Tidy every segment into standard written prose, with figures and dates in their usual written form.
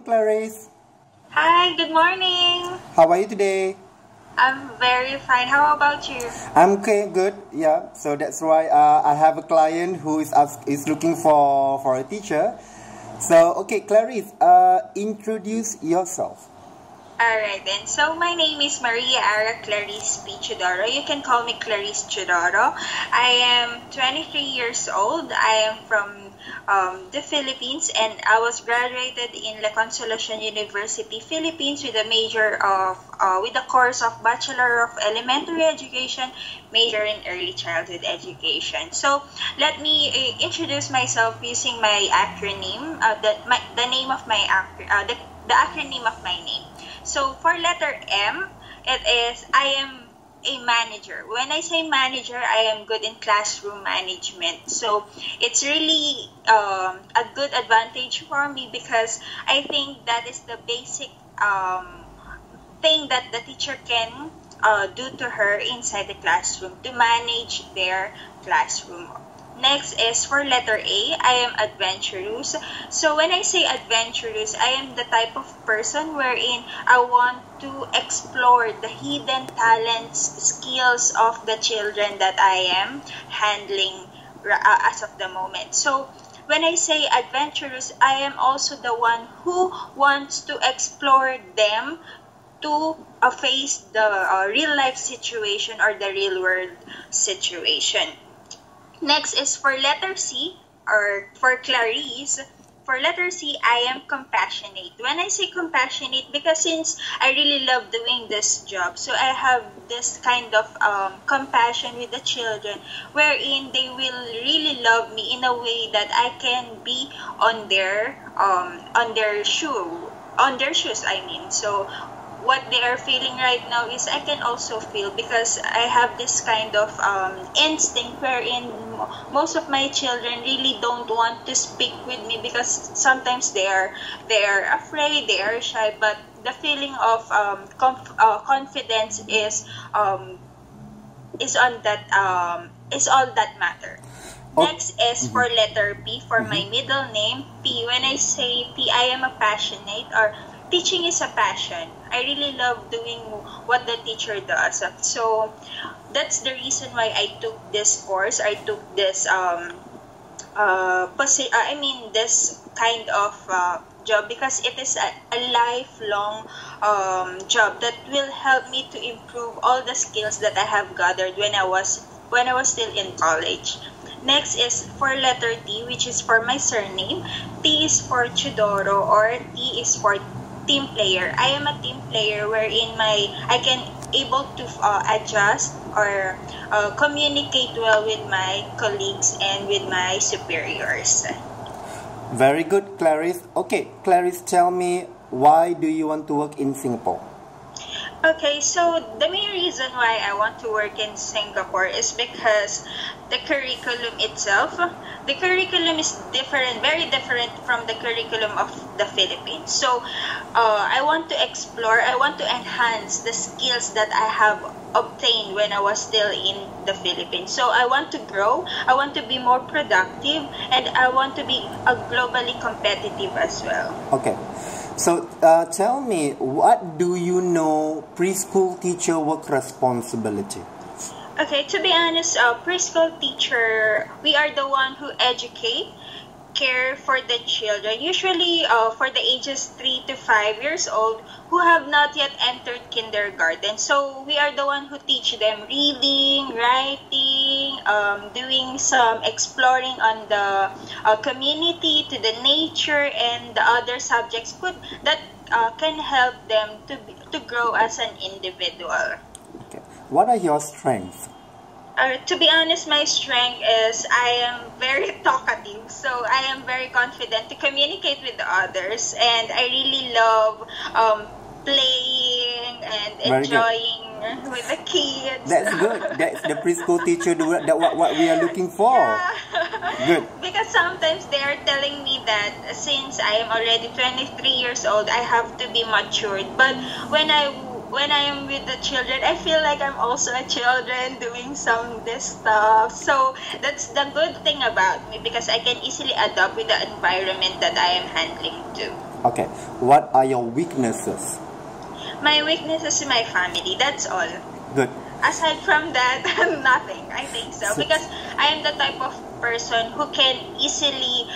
Clarice. Hi, good morning. How are you today? I'm very fine. How about you? I'm okay, good. Yeah. So that's why I have a client who is looking for a teacher. So okay, Clarice, introduce yourself. Alright then. So my name is Maria Ara Clarice P. Teodoro. You can call me Clarice Teodoro. I am 23 years old. I am from the Philippines, and I was graduated in La Consolacion University, Philippines, with a with a course of Bachelor of Elementary Education, major in Early Childhood Education. So let me introduce myself using my acronym, the name of my the acronym of my name. So for letter M, it is I am a manager. When I say manager, I am good in classroom management. So it's really a good advantage for me because I think that is the basic thing that the teacher can do to her inside the classroom to manage their classroom. Next is for letter A, I am adventurous. So when I say adventurous, I am the type of person wherein I want to explore the hidden talents, skills of the children that I am handling as of the moment. So when I say adventurous, I am also the one who wants to explore them to face the real life situation or the real world situation. Next is for letter C, or for Clarice. For letter C, I am compassionate. When I say compassionate, because since I really love doing this job, so I have this kind of compassion with the children, wherein they will really love me in a way that I can be on their shoes. I mean, so what they are feeling right now is I can also feel, because I have this kind of instinct wherein most of my children really don't want to speak with me because sometimes they are afraid, they are shy, but the feeling of confidence is on that is all that matter. Next is for letter P, for my middle name, P. When I say P, I am a passionate, or teaching is a passion. I really love doing what the teacher does. So that's the reason why I took this course. I took this this kind of job, because it is a lifelong job that will help me to improve all the skills that I have gathered when I was still in college. Next is for letter T, which is for my surname. T is for Teodoro, or T is for team player. I am a team player wherein I can able to adjust or communicate well with my colleagues and with my superiors. Very good, Clarice. Okay, Clarice, tell me, why do you want to work in Singapore? Okay, so the main reason why I want to work in Singapore is because the curriculum itself, the curriculum is different, very different from the curriculum of the Philippines. So I want to explore, I want to enhance the skills that I have obtained when I was still in the Philippines. So I want to grow, I want to be more productive, and I want to be globally competitive as well. Okay. So tell me, what do you know preschool teacher work responsibility? Okay, to be honest, preschool teacher, we are the one who educate, care for the children, usually for the ages 3 to 5 years old, who have not yet entered kindergarten. So we are the one who teach them reading, writing, doing some exploring on the community, to the nature, and the other subjects that can help them to grow as an individual. Okay. What are your strengths? To be honest, my strength is I am very talkative, so I am very confident to communicate with the others, and I really love playing and enjoying with the kids. That's good. That's the preschool teacher what we are looking for. Yeah. Good. Because sometimes they are telling me that since I am already 23 years old, I have to be matured. But when I am with the children, I feel like I'm also a children doing this stuff. So that's the good thing about me, because I can easily adapt with the environment that I am handling too. Okay. What are your weaknesses? My weakness is my family. That's all. Good. Aside from that, nothing. I think so because I am the type of person who can easily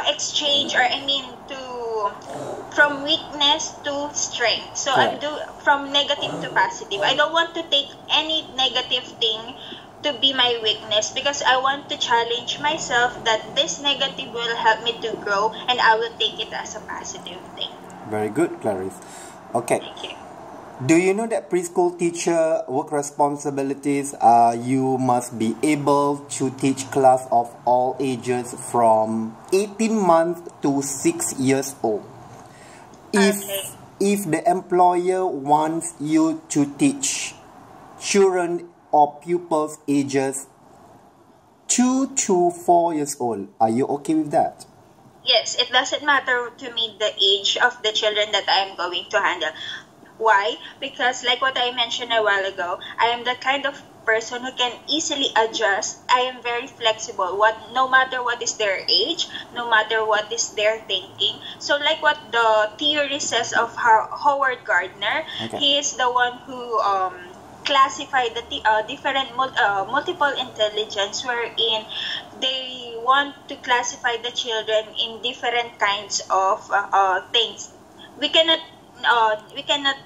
exchange, or I mean to from weakness to strength. So Correct. from negative to positive. I don't want to take any negative thing to be my weakness because I want to challenge myself that this negative will help me to grow and I will take it as a positive thing. Very good, Clarice. Okay. Thank you. Do you know that preschool teacher work responsibilities you must be able to teach class of all ages from 18 months to 6 years old. If the employer wants you to teach children or pupils ages 2 to 4 years old, are you okay with that? Yes, it doesn't matter to me the age of the children that I am going to handle. Why? Because like what I mentioned a while ago, I am the kind of person who can easily adjust. I am very flexible. No matter what is their age, no matter what is their thinking. So like what the theory says of Howard Gardner, Okay. he is the one who classified the different multiple intelligence, wherein they want to classify the children in different kinds of things. We cannot label we cannot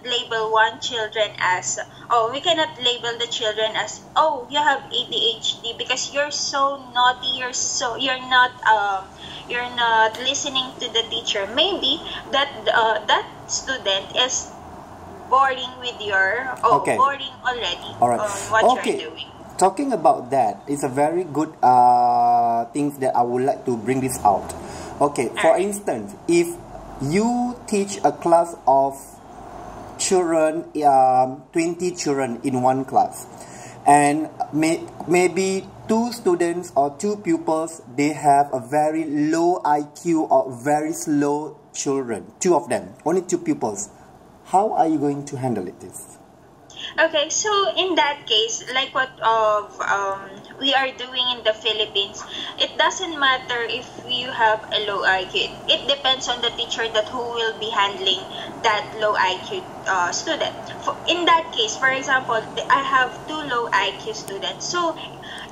label the children as, oh, you have ADHD because you're so naughty, you're not listening to the teacher. Maybe that student is boring with Okay. boring already All right. on what you're doing. Talking about that, it's a very good things that I would like to bring this out. Okay, for Alright. instance, if you teach a class of children, 20 children in one class, and maybe 2 students or 2 pupils, they have a very low IQ or very slow children, 2 of them, only 2 pupils. How are you going to handle it? Okay, so in that case, like what we are doing in the Philippines, it doesn't matter if you have a low IQ. It depends on the teacher that who will be handling that low IQ student. In that case, for example, I have 2 low IQ students. So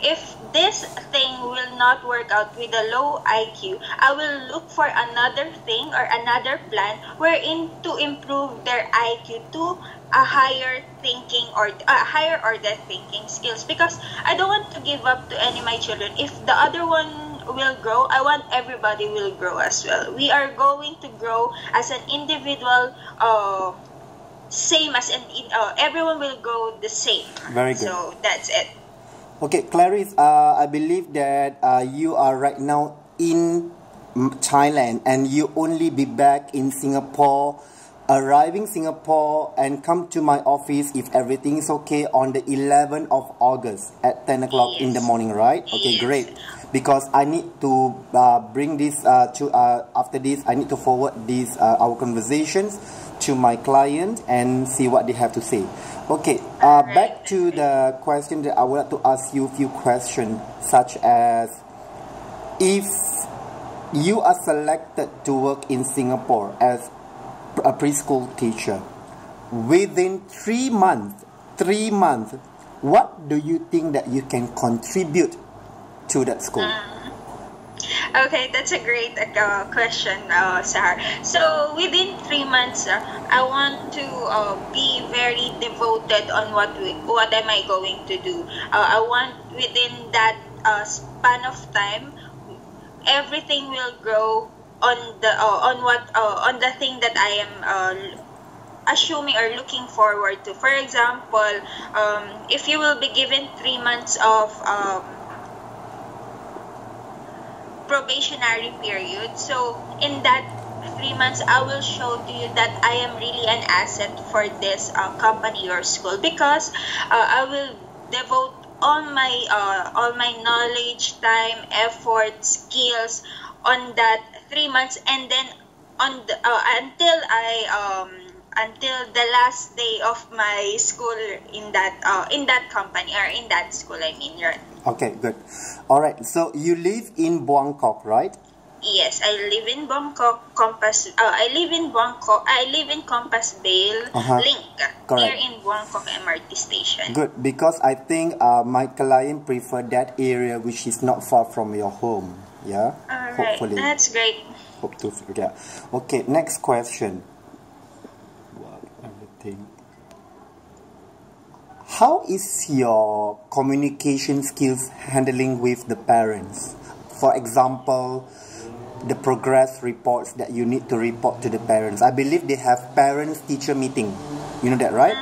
if this thing will not work out with a low IQ, I will look for another thing or another plan wherein to improve their IQ to a higher thinking or a higher order thinking skills, because I don't want to give up to any of my children. If the other one will grow, I want everybody will grow as well. We are going to grow as an individual, same as everyone will grow the same. Very good. So that's it. Okay, Clarice, I believe that you are right now in Thailand and you only be back in Singapore, arriving Singapore and come to my office if everything is okay on the 11th of August at 10 o'clock in the morning, right? Okay, Yes. great. Because I need to bring this after this, I need to forward these our conversations to my client and see what they have to say. Okay, back to the question that I would like to ask you a few questions, such as if you are selected to work in Singapore as a preschool teacher, within 3 months, what do you think that you can contribute to that school? Okay, that's a great question, Sahar. So within 3 months, I want to be very devoted on what am I going to do. I want within that span of time, everything will grow on the thing that I am assuming or looking forward to. For example, if you will be given 3 months of probationary period, so in that 3 months I will show to you that I am really an asset for this company or school, because I will devote all my knowledge, time, effort, skills on that 3 months, and then on the, until the last day of my school in that company or in that school, I mean, right? Okay, good. All right, so you live in Buangkok, right? Yes, I live in Bangkok, Compass. I live in Bangkok. I live in Compassville, Link, near Correct. in Bangkok MRT station. Good, because I think my client prefer that area which is not far from your home. Yeah. All right, Hopefully. that's great. Hope to. Yeah. Okay. Next question. Well, everything. How is your communication skills handling with the parents? For example, the progress reports that you need to report to the parents. I believe they have parents-teacher meeting. You know that, right?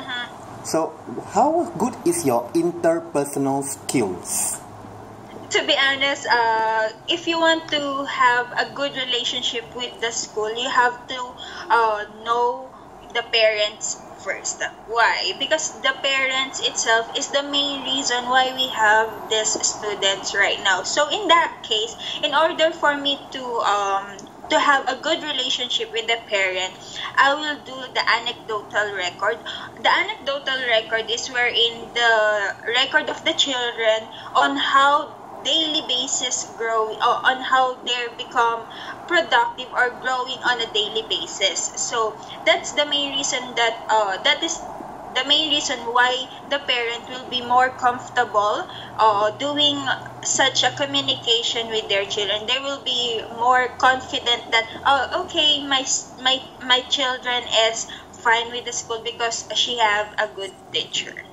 So, how good is your interpersonal skills? To be honest, if you want to have a good relationship with the school, you have to know the parents first. Why? Because the parents itself is the main reason why we have these students right now. So in that case, in order for me to have a good relationship with the parent, I will do the anecdotal record. The anecdotal record is wherein the record of the children on how daily basis grow, on how they become productive or growing on a daily basis. So that's the main reason that is the main reason why the parent will be more comfortable doing such a communication with their children. They will be more confident that, oh, okay, my children is fine with the school because she have a good teacher.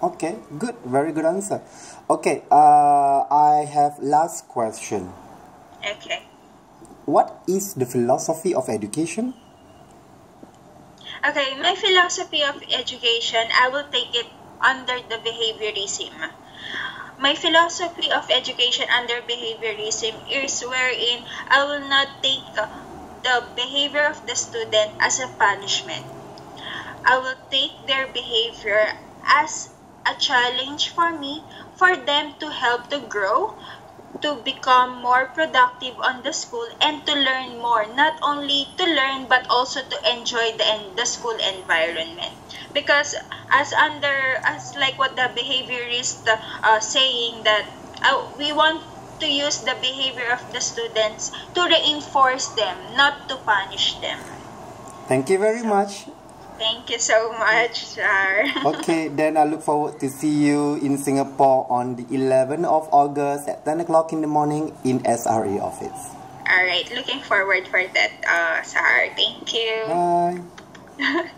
Okay, good. Very good answer. Okay, I have last question. Okay. What is the philosophy of education? Okay, my philosophy of education, I will take it under the behaviorism. My philosophy of education under behaviorism is wherein I will not take the behavior of the student as a punishment. I will take their behavior as a challenge for me, for them to help to grow, to become more productive on the school, and to learn more. Not only to learn, but also to enjoy the school environment. Because as like what the behaviorist saying that we want to use the behavior of the students to reinforce them, not to punish them. Thank you very much. Thank you so much, sir. Okay, then I look forward to see you in Singapore on the 11th of August at 10 o'clock in the morning in SRA office. All right, looking forward for that, sir. Thank you. Bye.